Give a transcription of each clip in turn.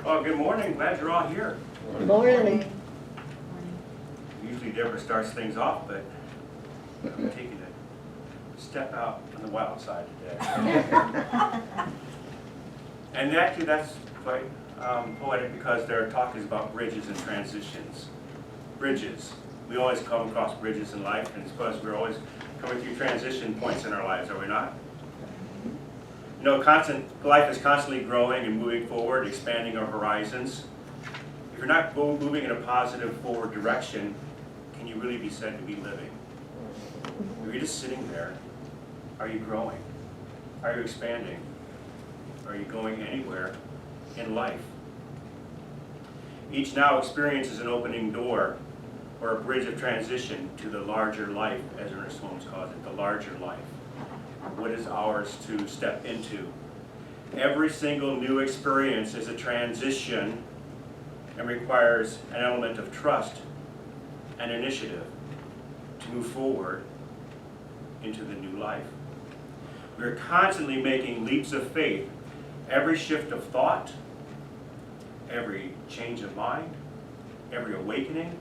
Well, good morning. Glad you're all here. Good morning. Usually Deborah starts things off, but I'm taking a step out on the wild side today. And actually that's quite poetic because their talk is about bridges and transitions. Bridges. We always come across bridges in life, and suppose we're always coming through transition points in our lives, are we not? You know, life is constantly growing and moving forward, expanding our horizons. If you're not moving in a positive forward direction, can you really be said to be living? If you're just sitting there, are you growing? Are you expanding? Are you going anywhere in life? Each now experience is an opening door or a bridge of transition to the larger life, as Ernest Holmes calls it, the larger life. What is ours to step into? Every single new experience is a transition and requires an element of trust and initiative to move forward into the new life. We're constantly making leaps of faith. Every shift of thought, every change of mind, every awakening,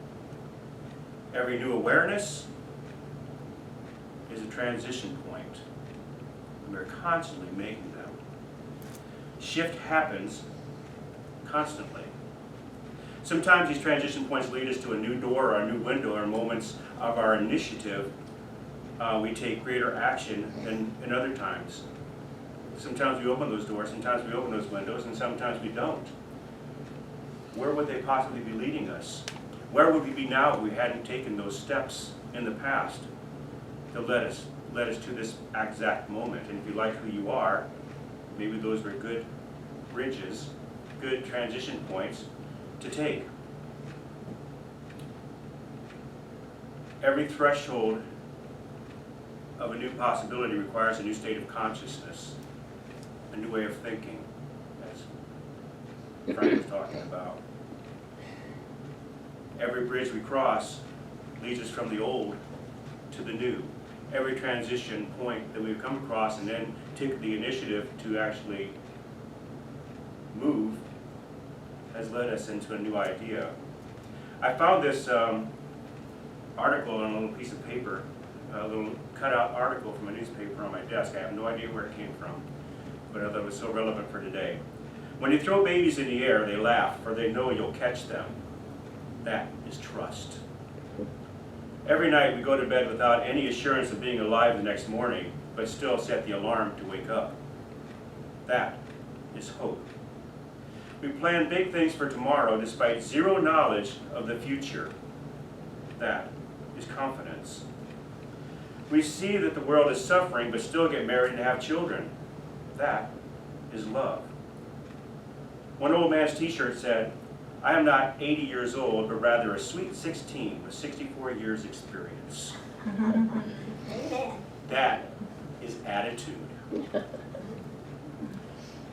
every new awareness is a transition point. And we're constantly making them. Shift happens constantly. Sometimes these transition points lead us to a new door or a new window or moments of our initiative. We take greater action than in other times. Sometimes we open those doors, sometimes we open those windows, and sometimes we don't. Where would they possibly be leading us? Where would we be now if we hadn't taken those steps in the past to led us to this exact moment? And if you like who you are, maybe those were good bridges, good transition points to take. Every threshold of a new possibility requires a new state of consciousness, a new way of thinking, as Frank was talking about. Every bridge we cross leads us from the old to the new. Every transition point that we've come across and then take the initiative to actually move has led us into a new idea. I found this article on a little piece of paper, a little cutout article from a newspaper on my desk. I have no idea where it came from, but I thought it was so relevant for today. When you throw babies in the air, they laugh, for they know you'll catch them. That is trust. Every night we go to bed without any assurance of being alive the next morning, but still set the alarm to wake up. That is hope. We plan big things for tomorrow despite zero knowledge of the future. That is confidence. We see that the world is suffering but still get married and have children. That is love. One old man's t-shirt said, "I am not 80 years old, but rather a sweet 16 with 64 years experience." That is attitude.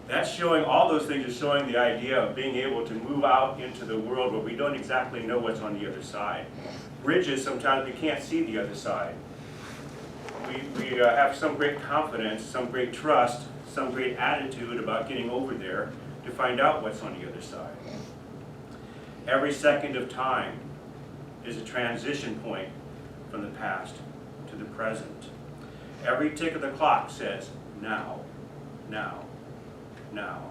That's showing, all those things are showing the idea of being able to move out into the world where we don't exactly know what's on the other side. Bridges, sometimes we can't see the other side. We have some great confidence, some great trust, some great attitude about getting over there to find out what's on the other side. Every second of time is a transition point from the past to the present. Every tick of the clock says, now, now, now.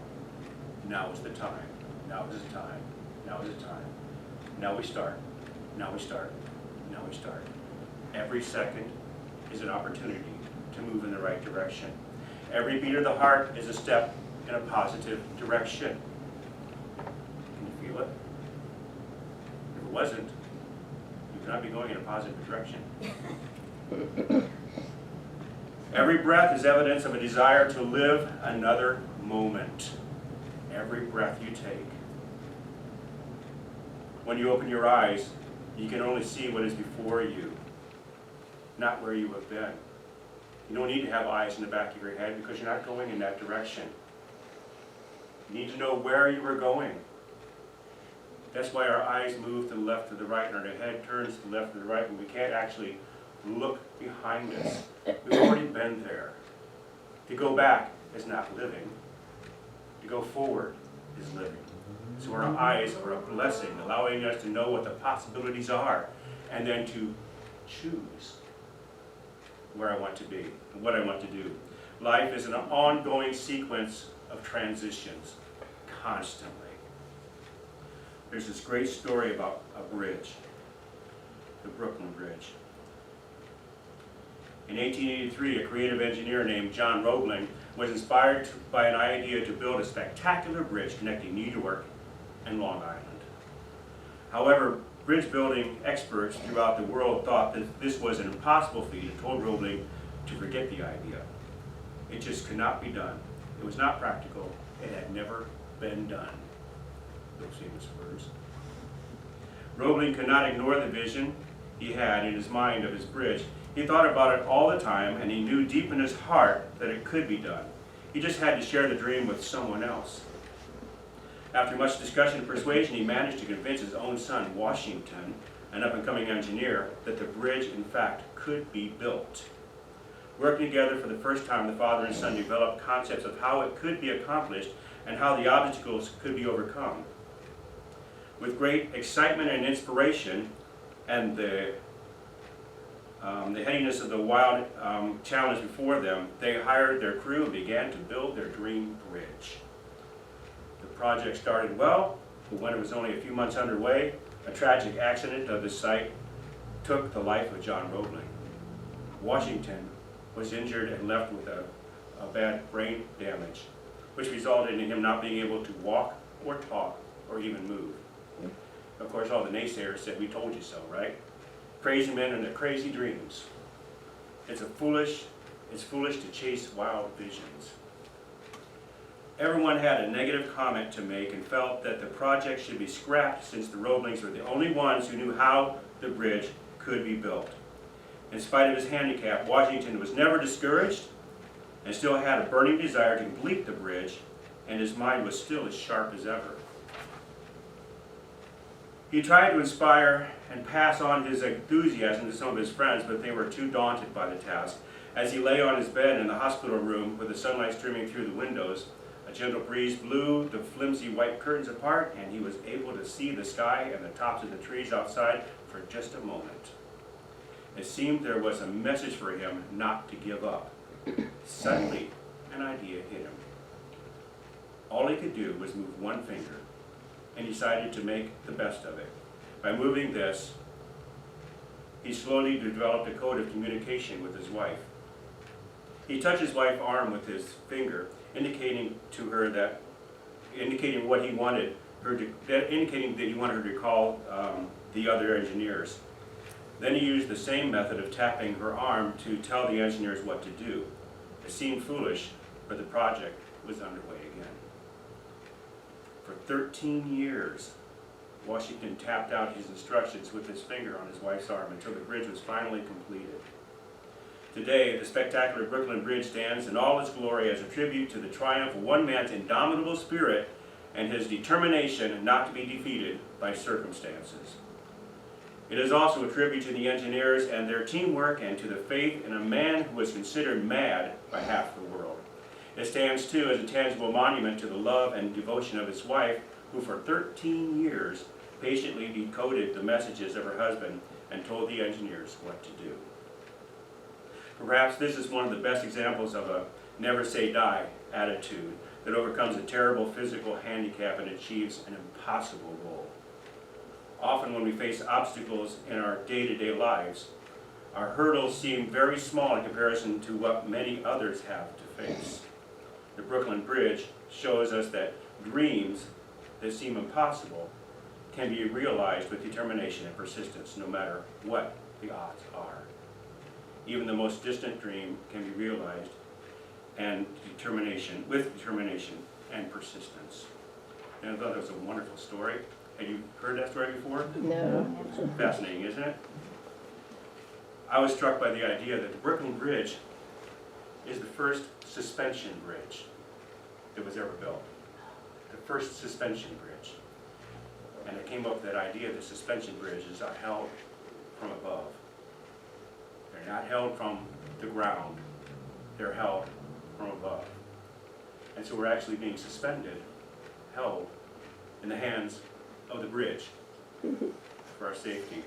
Now is the time. Now is the time. Now is the time. Now we start. Now we start. Now we start. Every second is an opportunity to move in the right direction. Every beat of the heart is a step in a positive direction. Can you feel it? If it wasn't, you could not be going in a positive direction. Every breath is evidence of a desire to live another moment. Every breath you take. When you open your eyes, you can only see what is before you, not where you have been. You don't need to have eyes in the back of your head because you're not going in that direction. You need to know where you are going. That's why our eyes move to the left, to the right, and our head turns to the left, to the right, but we can't actually look behind us. We've already been there. To go back is not living. To go forward is living. So our eyes are a blessing, allowing us to know what the possibilities are, and then to choose where I want to be and what I want to do. Life is an ongoing sequence of transitions, constantly. There's this great story about a bridge, the Brooklyn Bridge. In 1883, a creative engineer named John Roebling was inspired by an idea to build a spectacular bridge connecting New York and Long Island. However, bridge building experts throughout the world thought that this was an impossible feat and told Roebling to forget the idea. It just could not be done. It was not practical. It had never been done. Those famous words. Roebling could not ignore the vision he had in his mind of his bridge. He thought about it all the time, and he knew deep in his heart that it could be done. He just had to share the dream with someone else. After much discussion and persuasion, he managed to convince his own son, Washington, an up-and-coming engineer, that the bridge, in fact, could be built. Working together for the first time, the father and son developed concepts of how it could be accomplished and how the obstacles could be overcome. With great excitement and inspiration and the headiness of the wild challenge before them, they hired their crew and began to build their dream bridge. The project started well, but when it was only a few months underway, a tragic accident of the site took the life of John Roebling. Washington was injured and left with a bad brain damage, which resulted in him not being able to walk or talk or even move. Of course, all the naysayers said, "We told you so," right? Crazy men and their crazy dreams. It's foolish to chase wild visions. Everyone had a negative comment to make and felt that the project should be scrapped since the Roeblings were the only ones who knew how the bridge could be built. In spite of his handicap, Washington was never discouraged and still had a burning desire to complete the bridge, and his mind was still as sharp as ever. He tried to inspire and pass on his enthusiasm to some of his friends, but they were too daunted by the task. As he lay on his bed in the hospital room with the sunlight streaming through the windows, a gentle breeze blew the flimsy white curtains apart, and he was able to see the sky and the tops of the trees outside for just a moment. It seemed there was a message for him not to give up. Suddenly, an idea hit him. All he could do was move one finger, and decided to make the best of it. By moving this, he slowly developed a code of communication with his wife. He touched his wife's arm with his finger, indicating what he wanted her to, indicating that he wanted her to call the other engineers. Then he used the same method of tapping her arm to tell the engineers what to do. It seemed foolish, but the project was underway again. For 13 years, Washington tapped out his instructions with his finger on his wife's arm until the bridge was finally completed. Today, the spectacular Brooklyn Bridge stands in all its glory as a tribute to the triumph of one man's indomitable spirit and his determination not to be defeated by circumstances. It is also a tribute to the engineers and their teamwork and to the faith in a man who was considered mad by half the world. It stands, too, as a tangible monument to the love and devotion of his wife, who for 13 years patiently decoded the messages of her husband and told the engineers what to do. Perhaps this is one of the best examples of a never say die attitude that overcomes a terrible physical handicap and achieves an impossible goal. Often when we face obstacles in our day-to-day lives, our hurdles seem very small in comparison to what many others have to face. The Brooklyn Bridge shows us that dreams that seem impossible can be realized with determination and persistence, no matter what the odds are. Even the most distant dream can be realized with determination and persistence. And I thought it was a wonderful story. Had you heard that story before? No. It's fascinating, isn't it? I was struck by the idea that the Brooklyn Bridge is the first suspension bridge that was ever built. The first suspension bridge. And I came up with that idea that suspension bridges are held from above. They're not held from the ground. They're held from above. And so we're actually being suspended held in the hands of the bridge for our safety.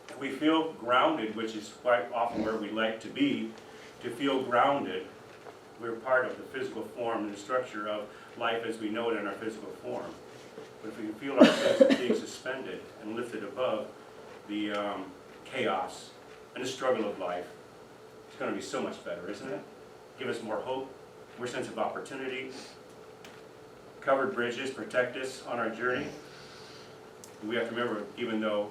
If we feel grounded, which is quite often where we like to be, to feel grounded, we're part of the physical form and the structure of life as we know it in our physical form. But if we feel ourselves being suspended and lifted above the chaos and the struggle of life, it's going to be so much better, isn't it? Give us more hope, more sense of opportunity. Covered bridges protect us on our journey. And we have to remember, even though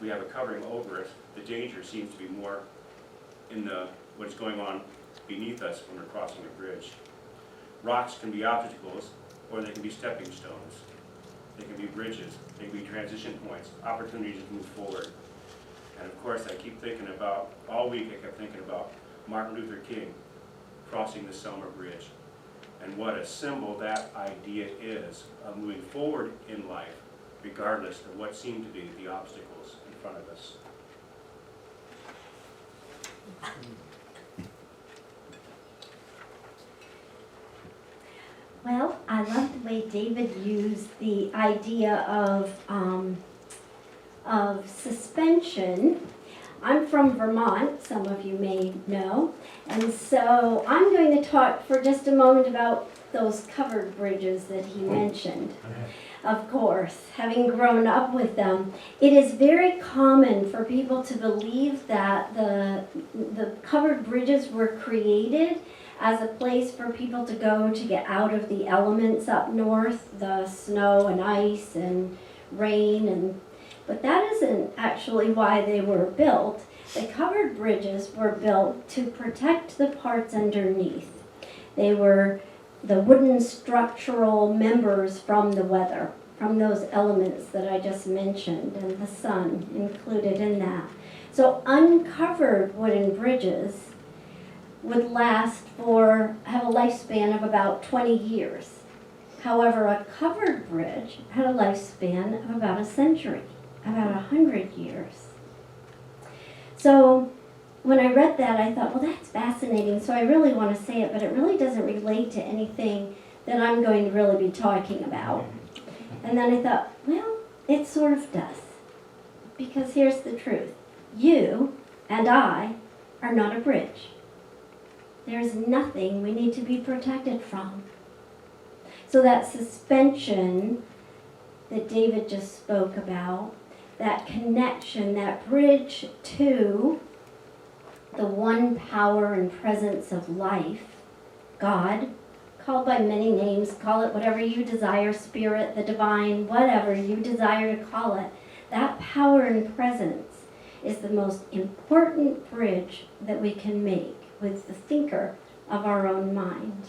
we have a covering over us, the danger seems to be more in what's going on beneath us when we're crossing a bridge. Rocks can be obstacles, or they can be stepping stones. They can be bridges, they can be transition points, opportunities to move forward. And of course, I keep thinking about, all week I kept thinking about Martin Luther King crossing the Selma Bridge, and what a symbol that idea is of moving forward in life, regardless of what seem to be the obstacles in front of us. Well, I love the way David used the idea of suspension. I'm from Vermont, some of you may know, and so I'm going to talk for just a moment about those covered bridges that he mentioned. Of course, having grown up with them, it is very common for people to believe that the covered bridges were created as a place for people to go to get out of the elements up north, the snow and ice and rain, but that isn't actually why they were built. The covered bridges were built to protect the parts underneath. They were the wooden structural members from the weather, from those elements that I just mentioned, and the sun included in that. So uncovered wooden bridges would have a lifespan of about 20 years. However, a covered bridge had a lifespan of about a century, about 100 years. So when I read that, I thought, well, that's fascinating, so I really want to say it, but it really doesn't relate to anything that I'm going to really be talking about. And then I thought, well, it sort of does. Because here's the truth. You and I are not a bridge. There's nothing we need to be protected from. So that suspension that David just spoke about, that connection, that bridge to the one power and presence of life, God, called by many names, call it whatever you desire, spirit, the divine, whatever you desire to call it, that power and presence is the most important bridge that we can make with the thinker of our own mind.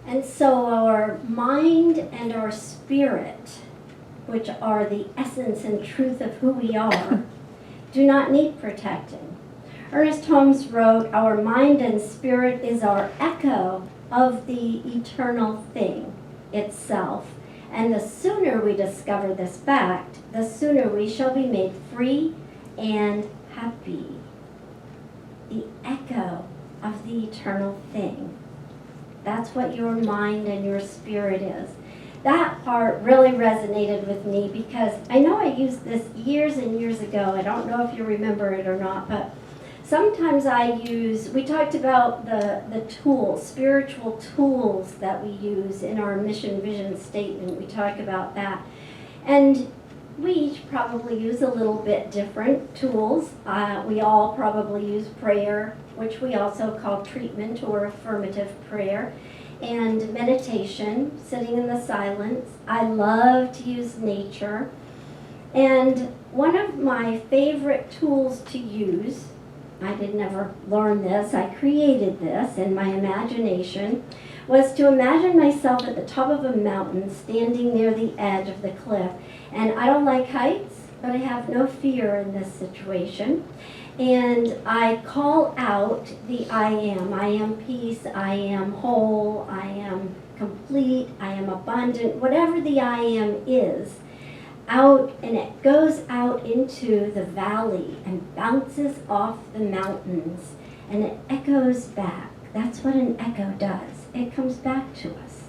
And so our mind and our spirit, which are the essence and truth of who we are, do not need protecting. Ernest Holmes wrote, our mind and spirit is our echo of the eternal thing itself. And the sooner we discover this fact, the sooner we shall be made free and happy. The echo of the eternal thing. That's what your mind and your spirit is. That part really resonated with me because I know I used this years and years ago. I don't know if you remember it or not, but sometimes we talked about the tools, spiritual tools that we use in our mission vision statement. We talk about that. And we each probably use a little bit different tools. We all probably use prayer, which we also call treatment or affirmative prayer, and meditation, sitting in the silence. I love to use nature. And one of my favorite tools to use, I did never learn this, I created this in my imagination, was to imagine myself at the top of a mountain standing near the edge of the cliff. And I don't like heights, but I have no fear in this situation. And I call out the I am peace, I am whole, I am complete, I am abundant, whatever the I am is, out, and it goes out into the valley and bounces off the mountains, and it echoes back. That's what an echo does. It comes back to us.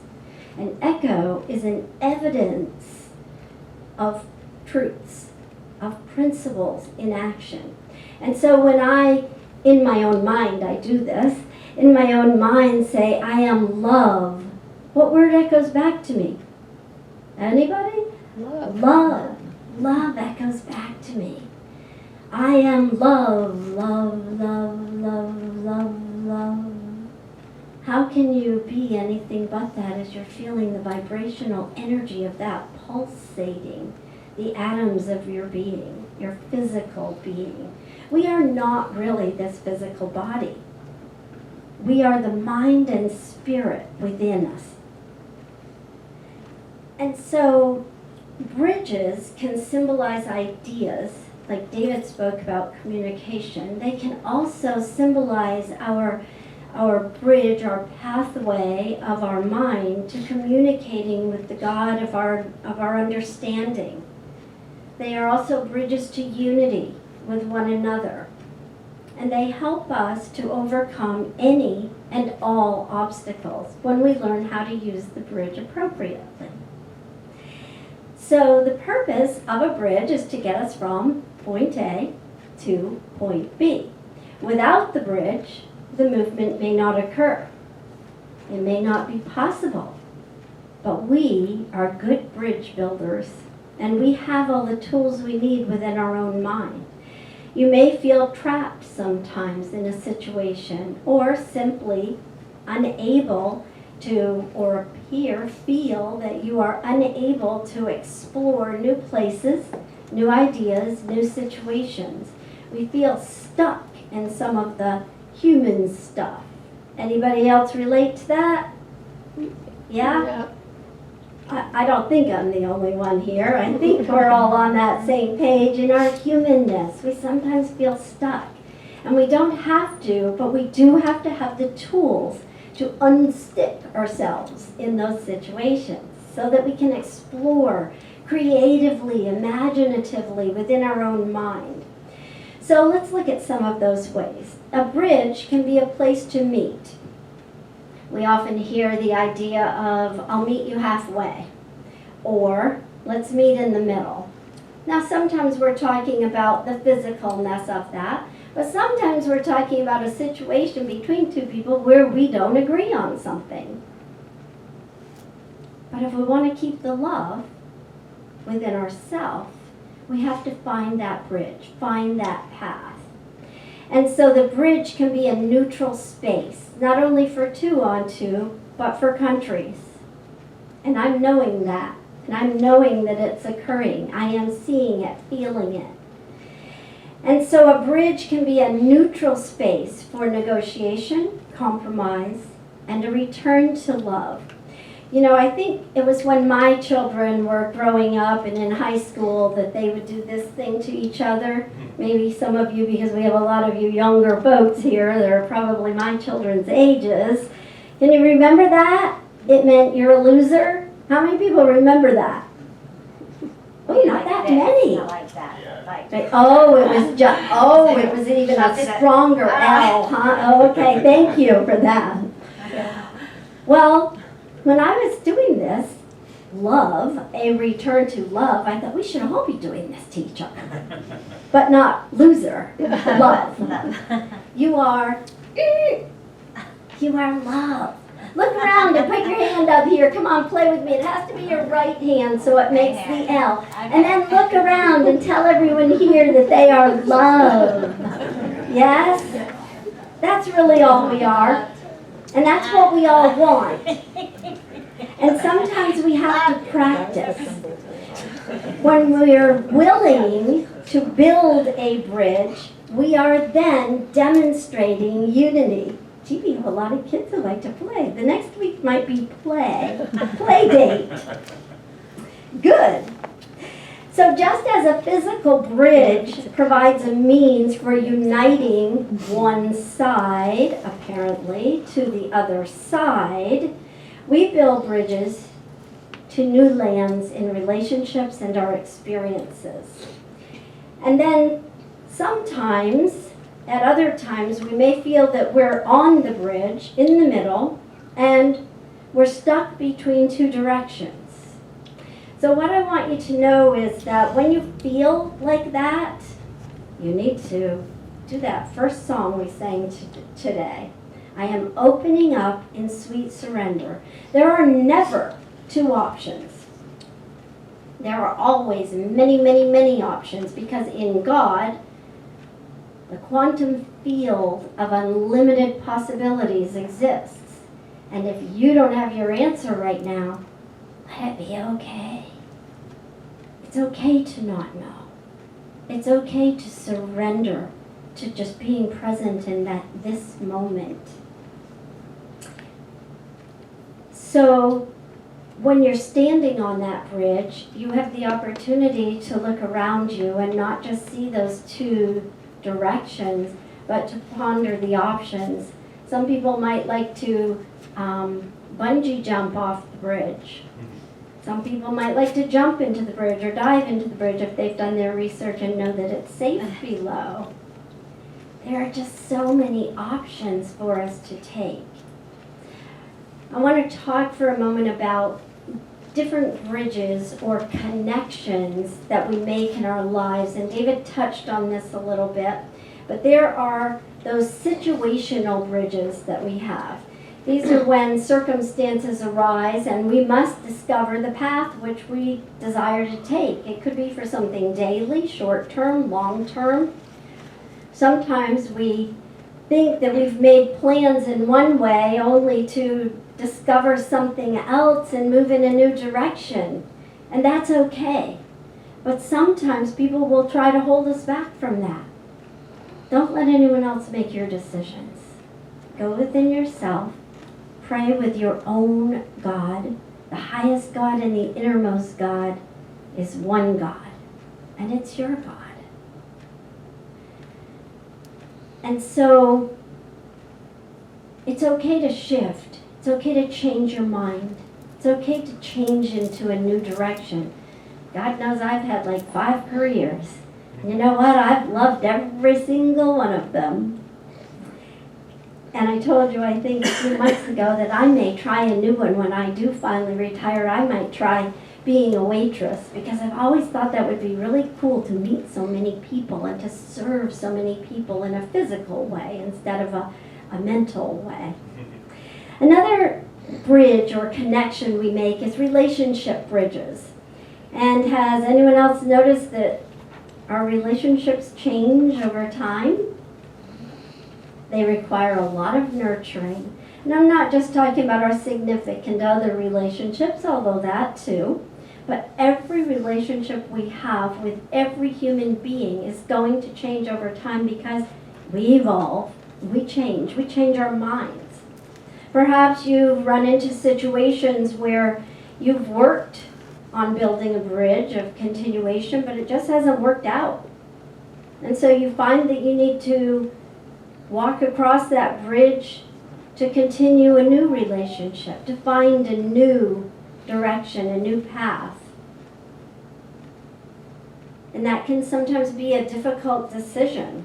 An echo is an evidence of truths, of principles in action. And so when I, in my own mind, I do this, in my own mind say, I am love, what word echoes back to me? Anybody? Love. Love. Love echoes back to me. I am love, love, love, love, love, love. How can you be anything but that as you're feeling the vibrational energy of that pulsating the atoms of your being, your physical being? We are not really this physical body. We are the mind and spirit within us. And so bridges can symbolize ideas, like David spoke about communication. They can also symbolize our bridge, our pathway of our mind to communicating with the God of our understanding. They are also bridges to unity with one another. And they help us to overcome any and all obstacles when we learn how to use the bridge appropriately. So the purpose of a bridge is to get us from point A to point B. Without the bridge, the movement may not occur. It may not be possible. But we are good bridge builders, and we have all the tools we need within our own mind. You may feel trapped sometimes in a situation, or simply unable to, or feel that you are unable to explore new places, new ideas, new situations. We feel stuck in some of the human stuff. Anybody else relate to that? Yeah? I don't think I'm the only one here. I think we're all on that same page in our humanness. We sometimes feel stuck. And we don't have to, but we do have to have the tools to unstick ourselves in those situations so that we can explore creatively, imaginatively within our own mind. So let's look at some of those ways. A bridge can be a place to meet. We often hear the idea of, I'll meet you halfway, or let's meet in the middle. Now sometimes we're talking about the physicalness of that, but sometimes we're talking about a situation between two people where we don't agree on something. But if we want to keep the love within ourselves, we have to find that bridge, find that path. And so the bridge can be a neutral space, not only for two on two, but for countries. And I'm knowing that. And I'm knowing that it's occurring. I am seeing it, feeling it. And so a bridge can be a neutral space for negotiation, compromise, and a return to love. You know, I think it was when my children were growing up and in high school that they would do this thing to each other. Maybe some of you, because we have a lot of you younger folks here, that are probably my children's ages. Can you remember that? It meant you're a loser. How many people remember that? Oh, not that many. Not like that. Like, Right. Oh, it was even a stronger L, huh? Oh, okay, thank you for that. Well, when I was doing this, love, a return to love, I thought we should all be doing this to each other. But not loser, love. You are love. Look around and put your hand up here. Come on, play with me. It has to be your right hand so it makes the L. And then look around and tell everyone here that they are loved. Yes? That's really all we are. And that's what we all want. And sometimes we have to practice. When we're willing to build a bridge, we are then demonstrating unity. Gee, we have a lot of kids who like to play. The next week might be play date. Good. So just as a physical bridge provides a means for uniting one side, apparently, to the other side, we build bridges to new lands in relationships and our experiences. And then sometimes, at other times, we may feel that we're on the bridge in the middle and we're stuck between two directions. So what I want you to know is that when you feel like that, you need to do that first song we sang today. I am opening up in sweet surrender. There are never two options. There are always many, many, many options, because in God, the quantum field of unlimited possibilities exists. And if you don't have your answer right now, let it be okay. It's okay to not know. It's okay to surrender to just being present in this moment. So when you're standing on that bridge, you have the opportunity to look around you and not just see those two directions, but to ponder the options. Some people might like to bungee jump off the bridge. Some people might like to jump into the bridge or dive into the bridge if they've done their research and know that it's safe below. There are just so many options for us to take. I want to talk for a moment about different bridges or connections that we make in our lives, and David touched on this a little bit, but there are those situational bridges that we have. These are when circumstances arise and we must discover the path which we desire to take. It could be for something daily, short-term, long-term. Sometimes we think that we've made plans in one way only to discover something else and move in a new direction. And that's okay. But sometimes people will try to hold us back from that. Don't let anyone else make your decisions. Go within yourself. Pray with your own God. The highest God and the innermost God is one God. And it's your God. And so it's okay to shift. It's okay to change your mind. It's okay to change into a new direction. God knows I've had like 5 careers. And you know what? I've loved every single one of them. And I told you, I think a few months ago, that I may try a new one when I do finally retire. I might try being a waitress, because I've always thought that would be really cool to meet so many people and to serve so many people in a physical way instead of a mental way. Another bridge or connection we make is relationship bridges. And has anyone else noticed that our relationships change over time? They require a lot of nurturing. And I'm not just talking about our significant other relationships, although that too. But every relationship we have with every human being is going to change over time, because we evolve, we change our minds. Perhaps you've run into situations where you've worked on building a bridge of continuation, but it just hasn't worked out. And so you find that you need to walk across that bridge to continue a new relationship, to find a new direction, a new path. And that can sometimes be a difficult decision.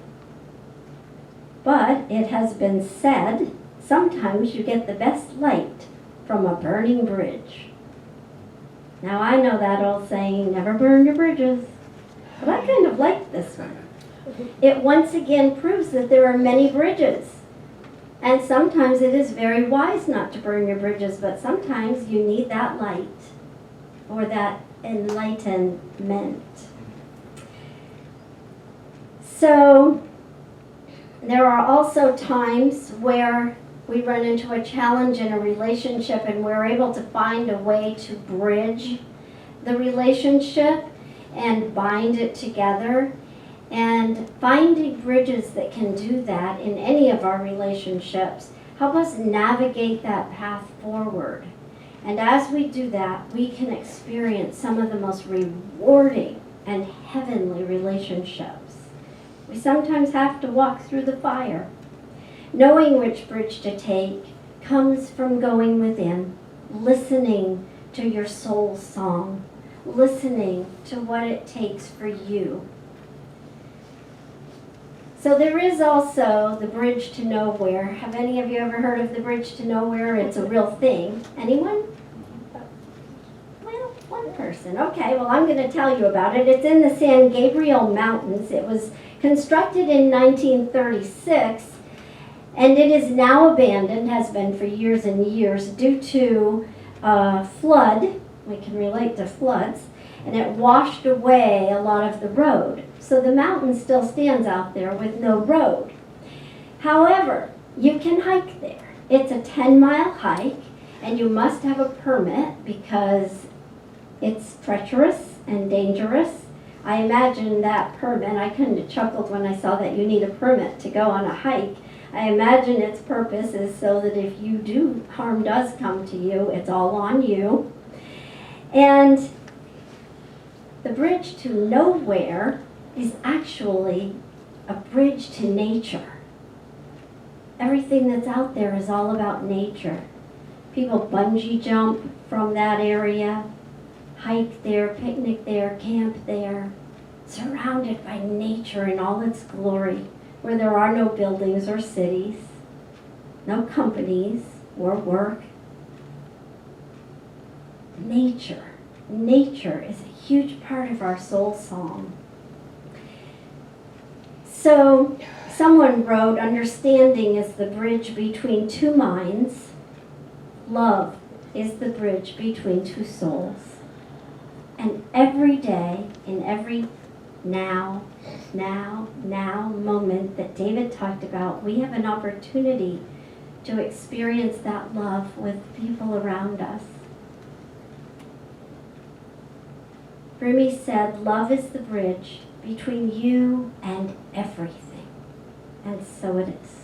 But it has been said, sometimes you get the best light from a burning bridge. Now I know that old saying, never burn your bridges. But I kind of like this one. It once again proves that there are many bridges. And sometimes it is very wise not to burn your bridges, but sometimes you need that light or that enlightenment. So there are also times where we run into a challenge in a relationship and we're able to find a way to bridge the relationship and bind it together. And finding bridges that can do that in any of our relationships help us navigate that path forward. And as we do that, we can experience some of the most rewarding and heavenly relationships. We sometimes have to walk through the fire. Knowing which bridge to take comes from going within, listening to your soul's song, listening to what it takes for you. So there is also the Bridge to Nowhere. Have any of you ever heard of the Bridge to Nowhere? It's a real thing. Anyone? Well, one person. Okay, well, I'm going to tell you about it. It's in the San Gabriel Mountains. It was constructed in 1936, and it is now abandoned, has been for years and years, due to flood. We can relate to floods. And it washed away a lot of the road. So the mountain still stands out there with no road. However, you can hike there. It's a 10-mile hike, and you must have a permit because it's treacherous and dangerous. I imagine that permit, I kind of chuckled when I saw that you need a permit to go on a hike. I imagine its purpose is so that if harm does come to you, it's all on you. And the Bridge to Nowhere is actually a bridge to nature. Everything that's out there is all about nature. People bungee jump from that area, hike there, picnic there, camp there, surrounded by nature in all its glory, where there are no buildings or cities, no companies or work. Nature. Nature is a huge part of our soul song. So someone wrote, understanding is the bridge between two minds. Love is the bridge between two souls. And every day, in every now moment that David talked about, we have an opportunity to experience that love with people around us. Rumi said, love is the bridge between you and everything. And so it is.